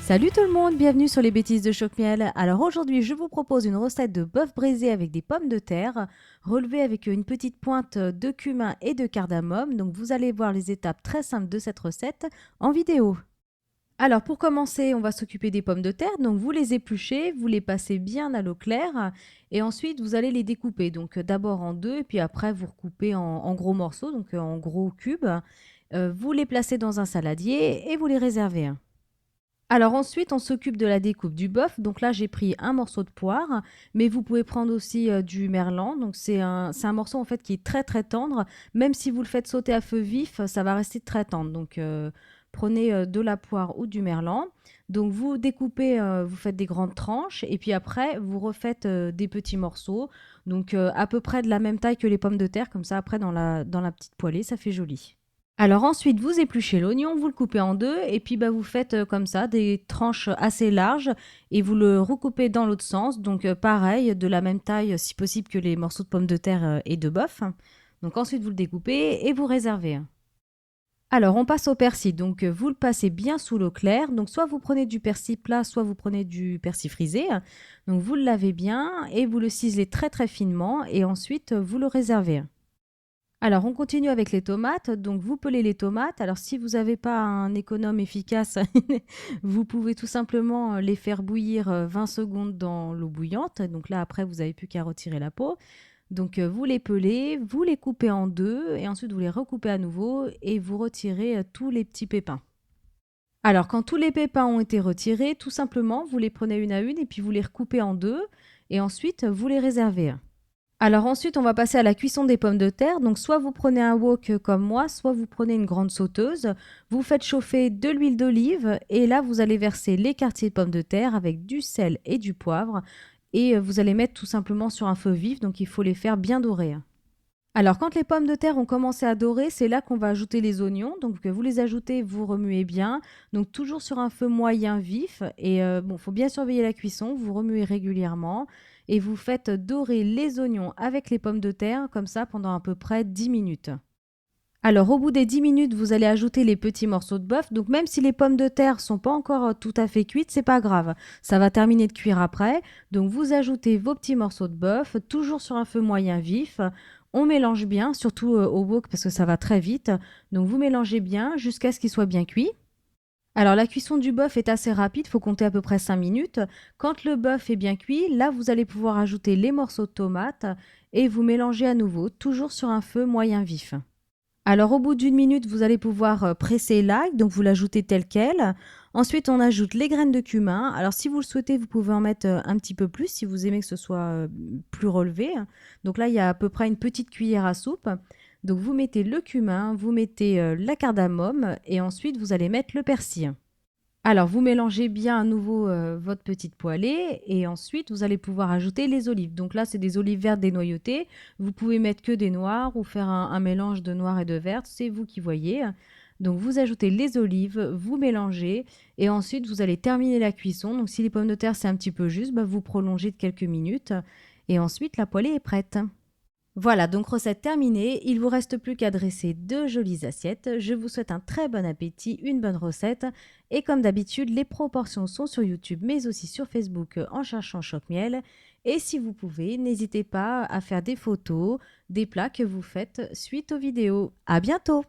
Salut tout le monde, bienvenue sur les bêtises de Choc-Miel. Alors aujourd'hui, je vous propose une recette de bœuf braisé avec des pommes de terre, relevée avec une petite pointe de cumin et de cardamome. Donc vous allez voir les étapes très simples de cette recette en vidéo. Alors pour commencer, on va s'occuper des pommes de terre. Donc vous les épluchez, vous les passez bien à l'eau claire et ensuite vous allez les découper. Donc d'abord en deux et puis après vous recoupez en gros morceaux, donc en gros cubes. Vous les placez dans un saladier et vous les réservez. Alors ensuite, on s'occupe de la découpe du bœuf. Donc là, j'ai pris un morceau de poire, mais vous pouvez prendre aussi du merlan. Donc c'est un morceau en fait qui est très très tendre. Même si vous le faites sauter à feu vif, ça va rester très tendre. Donc prenez de la poire ou du merlan. Donc vous découpez, vous faites des grandes tranches et puis après vous refaites des petits morceaux. Donc à peu près de la même taille que les pommes de terre. Comme ça après dans la petite poêlée, ça fait joli. Alors ensuite, vous épluchez l'oignon, vous le coupez en deux et puis vous faites comme ça des tranches assez larges et vous le recoupez dans l'autre sens. Donc pareil, de la même taille si possible que les morceaux de pommes de terre et de bœuf. Donc ensuite, vous le découpez et vous réservez. Alors on passe au persil. Donc vous le passez bien sous l'eau claire. Donc soit vous prenez du persil plat, soit vous prenez du persil frisé. Donc vous le lavez bien et vous le ciselez très très finement et ensuite vous le réservez. Alors, on continue avec les tomates. Donc, vous pelez les tomates. Alors, si vous n'avez pas un économe efficace, vous pouvez tout simplement les faire bouillir 20 secondes dans l'eau bouillante. Donc là, après, vous n'avez plus qu'à retirer la peau. Donc, vous les pelez, vous les coupez en deux et ensuite, vous les recoupez à nouveau et vous retirez tous les petits pépins. Alors, quand tous les pépins ont été retirés, tout simplement, vous les prenez une à une et puis vous les recoupez en deux et ensuite, vous les réservez. Alors ensuite, on va passer à la cuisson des pommes de terre. Donc soit vous prenez un wok comme moi, soit vous prenez une grande sauteuse. Vous faites chauffer de l'huile d'olive et là, vous allez verser les quartiers de pommes de terre avec du sel et du poivre. Et vous allez mettre tout simplement sur un feu vif, donc il faut les faire bien dorer. Alors quand les pommes de terre ont commencé à dorer, c'est là qu'on va ajouter les oignons. Donc vous les ajoutez, vous remuez bien. Donc toujours sur un feu moyen vif. Et bon, faut bien surveiller la cuisson. Vous remuez régulièrement et vous faites dorer les oignons avec les pommes de terre comme ça pendant à peu près 10 minutes. Alors au bout des 10 minutes, vous allez ajouter les petits morceaux de bœuf. Donc même si les pommes de terre sont pas encore tout à fait cuites, c'est pas grave. Ça va terminer de cuire après. Donc vous ajoutez vos petits morceaux de bœuf, toujours sur un feu moyen vif. On mélange bien, surtout au wok parce que ça va très vite. Donc vous mélangez bien jusqu'à ce qu'il soit bien cuit. Alors la cuisson du bœuf est assez rapide, il faut compter à peu près 5 minutes. Quand le bœuf est bien cuit, là vous allez pouvoir ajouter les morceaux de tomates et vous mélangez à nouveau, toujours sur un feu moyen vif. Alors au bout d'une minute, vous allez pouvoir presser l'ail, donc vous l'ajoutez tel quel. Ensuite, on ajoute les graines de cumin. Alors si vous le souhaitez, vous pouvez en mettre un petit peu plus si vous aimez que ce soit plus relevé. Donc là, il y a à peu près une petite cuillère à soupe. Donc vous mettez le cumin, vous mettez la cardamome et ensuite vous allez mettre le persil. Alors, vous mélangez bien à nouveau votre petite poêlée et ensuite vous allez pouvoir ajouter les olives. Donc là, c'est des olives vertes dénoyautées. Vous pouvez mettre que des noires ou faire un mélange de noir et de verte, c'est vous qui voyez. Donc vous ajoutez les olives, vous mélangez et ensuite vous allez terminer la cuisson. Donc si les pommes de terre c'est un petit peu juste, vous prolongez de quelques minutes et ensuite la poêlée est prête. Voilà, donc recette terminée. Il vous reste plus qu'à dresser deux jolies assiettes. Je vous souhaite un très bon appétit, une bonne recette. Et comme d'habitude, les proportions sont sur YouTube, mais aussi sur Facebook en cherchant Choc-Miel. Et si vous pouvez, n'hésitez pas à faire des photos, des plats que vous faites suite aux vidéos. À bientôt!